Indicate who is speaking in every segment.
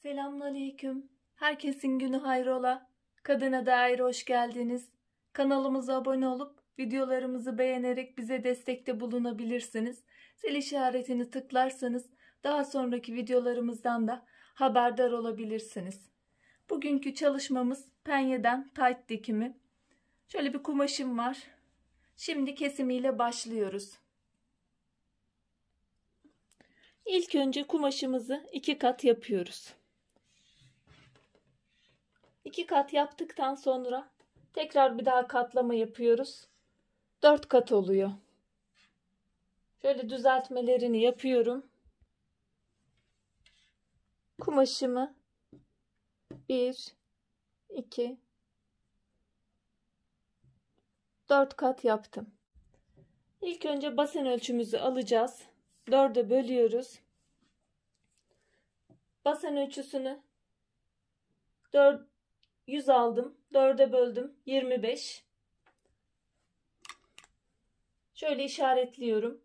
Speaker 1: Selamünaleyküm. Herkesin günü hayrola. Kadına Dair hoş geldiniz. Kanalımıza abone olup videolarımızı beğenerek bize destekte bulunabilirsiniz. Zil işaretini tıklarsanız daha sonraki videolarımızdan da haberdar olabilirsiniz. Bugünkü çalışmamız penyeden tayt dikimi. Şöyle bir kumaşım var. Şimdi kesimiyle başlıyoruz. İlk önce kumaşımızı 2 kat yapıyoruz. 2 kat yaptıktan sonra tekrar bir daha katlama yapıyoruz. 4 kat oluyor. Şöyle düzeltmelerini yapıyorum. Kumaşımı 1, 2, 4 kat yaptım. İlk önce basen ölçümüzü alacağız. 4'e bölüyoruz. Basen ölçüsünü 100 aldım. 4'e böldüm. 25. Şöyle işaretliyorum.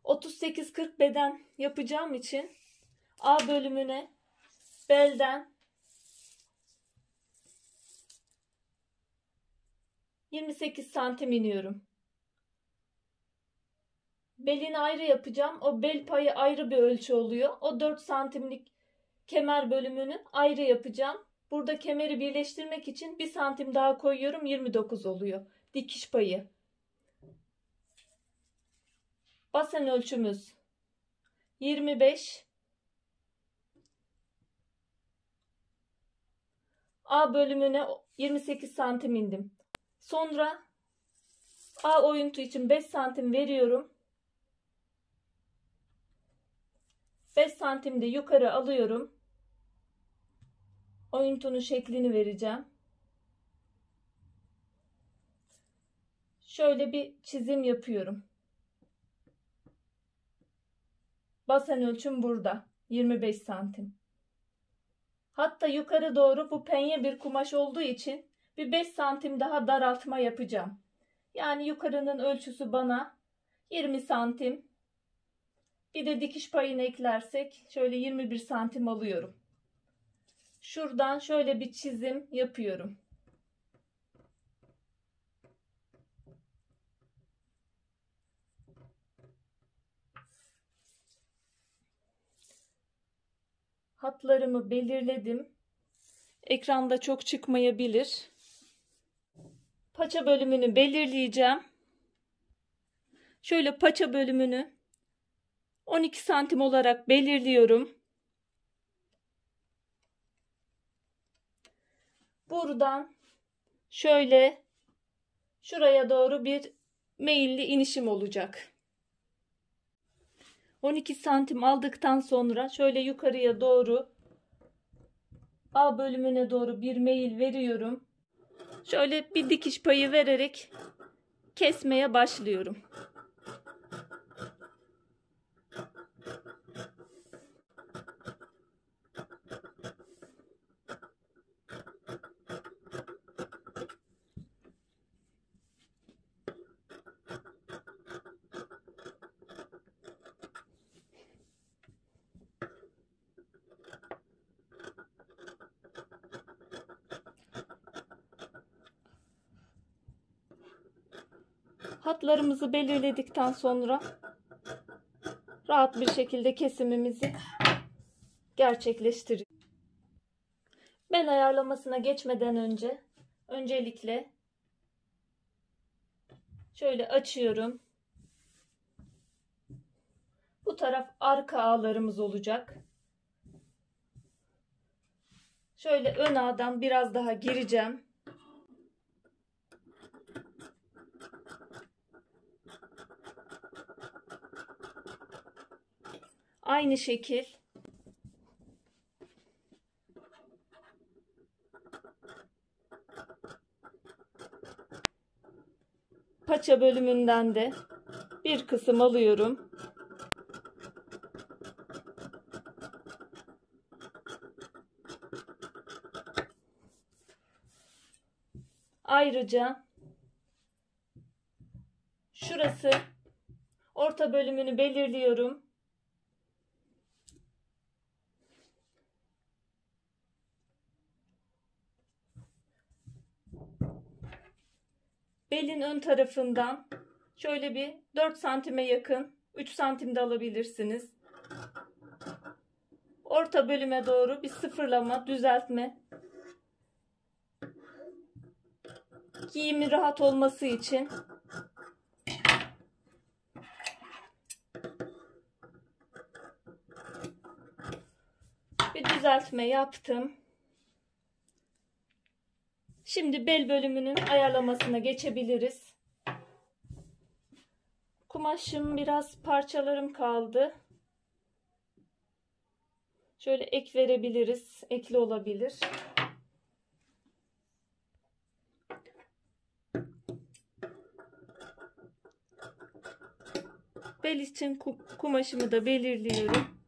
Speaker 1: ...38-40 beden yapacağım için... A bölümüne... belden... 28 santim iniyorum. Belini ayrı yapacağım. O bel payı ayrı bir ölçü oluyor. O 4 santimlik kemer bölümünü ayrı yapacağım. Burada kemeri birleştirmek için 1 santim daha koyuyorum. 29 oluyor. Dikiş payı. Basen ölçümüz 25. A bölümüne 28 santim indim. Sonra A oyuntu için 5 santim veriyorum. 5 santim de yukarı alıyorum. Oyuntunun şeklini vereceğim. Şöyle bir çizim yapıyorum. Basen ölçüm burada. 25 santim. Hatta yukarı doğru bu penye bir kumaş olduğu için bir 5 santim daha daraltma yapacağım. Yani yukarının ölçüsü bana 20 santim. Bir de dikiş payını eklersek şöyle 21 santim alıyorum. Şuradan şöyle bir çizim yapıyorum. Hatlarımı belirledim. Ekranda çok çıkmayabilir. Paça bölümünü belirleyeceğim. Şöyle paça bölümünü 12 santim olarak belirliyorum. Buradan şöyle şuraya doğru bir meyilli inişim olacak. 12 santim aldıktan sonra şöyle yukarıya doğru A bölümüne doğru bir meyil veriyorum. Şöyle bir dikiş payı vererek kesmeye başlıyorum. Hatlarımızı belirledikten sonra rahat bir şekilde kesimimizi gerçekleştiriyoruz. Bel ayarlamasına geçmeden önce öncelikle şöyle açıyorum. Bu taraf arka ağlarımız olacak. Şöyle ön ağdan biraz daha gireceğim. Aynı şekil paça bölümünden de bir kısım alıyorum. Ayrıca şurası orta orta bölümünü belirliyorum. Belin ön tarafından şöyle bir 4 santime yakın, 3 santimde alabilirsiniz. Orta bölüme doğru bir sıfırlama, düzeltme. Giyimi rahat olması için bir düzeltme yaptım. Şimdi bel bölümünün ayarlamasına geçebiliriz. Kumaşım biraz parçalarım kaldı. Şöyle ek verebiliriz. Ekli olabilir. Bel için kumaşımı da belirliyorum.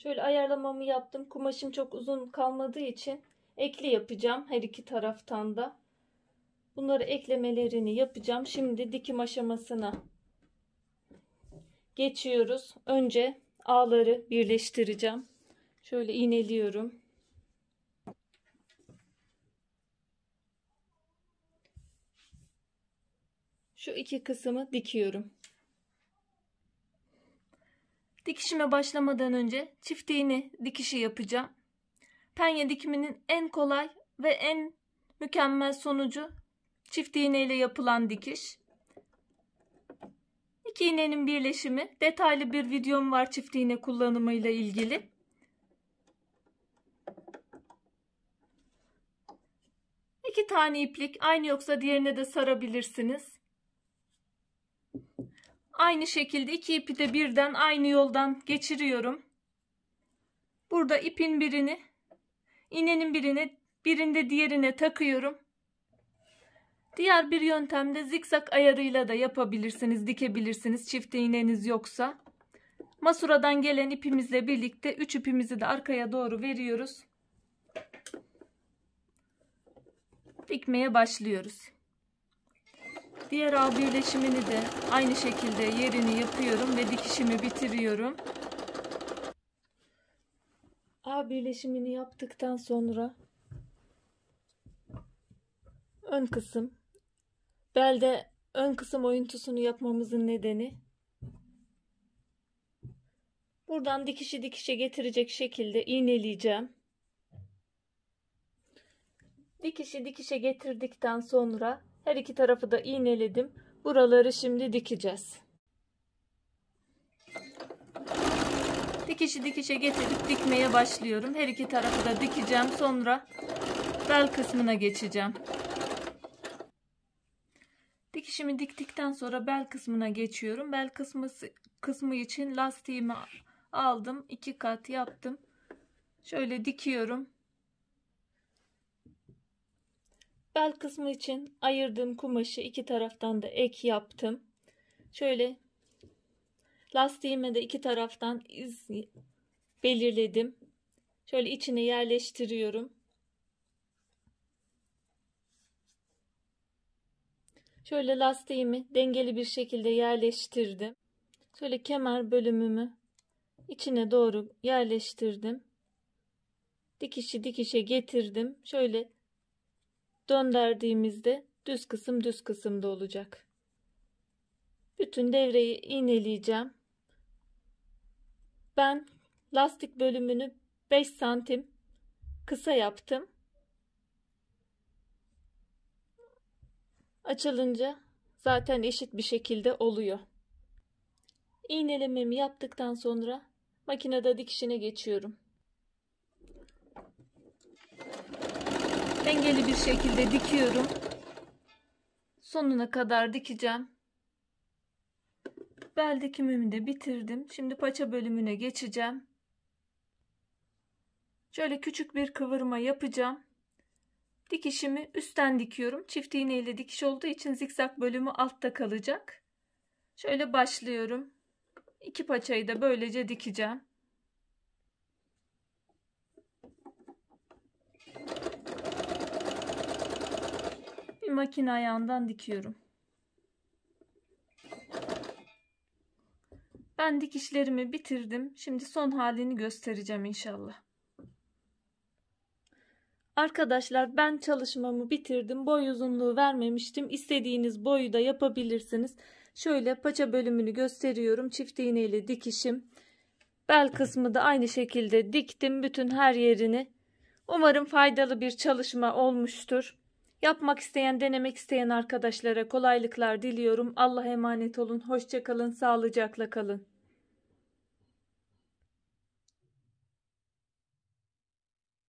Speaker 1: Şöyle ayarlamamı yaptım. Kumaşım çok uzun kalmadığı için ekli yapacağım her iki taraftan da. Bunları eklemelerini yapacağım. Şimdi dikim aşamasına geçiyoruz. Önce ağları birleştireceğim. Şöyle iğneliyorum. Şu iki kısmı dikiyorum. Dikişime başlamadan önce çift iğne dikişi yapacağım. Penye dikiminin en kolay ve en mükemmel sonucu çift iğne ile yapılan dikiş. İki iğnenin birleşimi, detaylı bir videom var çift iğne kullanımı ile ilgili. İki tane iplik, aynı yoksa diğerine de sarabilirsiniz. Aynı şekilde iki ipi de birden aynı yoldan geçiriyorum. Burada ipin birini, iğnenin birinde diğerine takıyorum. Diğer bir yöntemde zikzak ayarıyla da yapabilirsiniz, dikebilirsiniz çift iğneniz yoksa. Masuradan gelen ipimizle birlikte 3 ipimizi de arkaya doğru veriyoruz. Dikmeye başlıyoruz. Diğer ağ birleşimini de aynı şekilde yerini yapıyorum ve dikişimi bitiriyorum. Ağ birleşimini yaptıktan sonra ön kısım, belde ön kısım oyuntusunu yapmamızın nedeni buradan dikişi dikişe getirecek şekilde iğneleyeceğim. Dikişi dikişe getirdikten sonra her iki tarafı da iğneledim. Buraları şimdi dikeceğiz. Dikişi dikişe getirip dikmeye başlıyorum. Her iki tarafı da dikeceğim. Sonra bel kısmına geçeceğim. Dikişimi diktikten sonra bel kısmına geçiyorum. Bel kısmı için lastiğimi aldım. 2 kat yaptım. Şöyle dikiyorum. Bel kısmı için ayırdığım kumaşı iki taraftan da ek yaptım. Şöyle lastiğime de iki taraftan iz belirledim. Şöyle içine yerleştiriyorum. Şöyle lastiğimi dengeli bir şekilde yerleştirdim. Şöyle kemer bölümümü içine doğru yerleştirdim. Dikişi dikişe getirdim. Şöyle döndürdüğümüzde düz kısım düz kısımda olacak. Bütün devreyi iğneleyeceğim. Ben lastik bölümünü 5 santim kısa yaptım. Açılınca zaten eşit bir şekilde oluyor. İğnelememi yaptıktan sonra makinede dikişine geçiyorum. Dengeli bir şekilde dikiyorum. Sonuna kadar dikeceğim. Bel dikimimi de bitirdim. Şimdi paça bölümüne geçeceğim. Şöyle küçük bir kıvırma yapacağım. Dikişimi üstten dikiyorum. Çift iğne ile dikiş olduğu için zikzak bölümü altta kalacak. Şöyle başlıyorum. İki paçayı da böylece dikeceğim. bir makine ayağından dikiyorum. Ben dikişlerimi bitirdim. Şimdi son halini göstereceğim inşallah. Arkadaşlar ben çalışmamı bitirdim. Boy uzunluğu vermemiştim. İstediğiniz boyu da yapabilirsiniz. Şöyle paça bölümünü gösteriyorum. Çift iğne ile dikişim. Bel kısmı da aynı şekilde diktim. Bütün her yerini. Umarım faydalı bir çalışma olmuştur. Yapmak isteyen, denemek isteyen arkadaşlara kolaylıklar diliyorum. Allah'a emanet olun. Hoşça kalın, sağlıcakla kalın.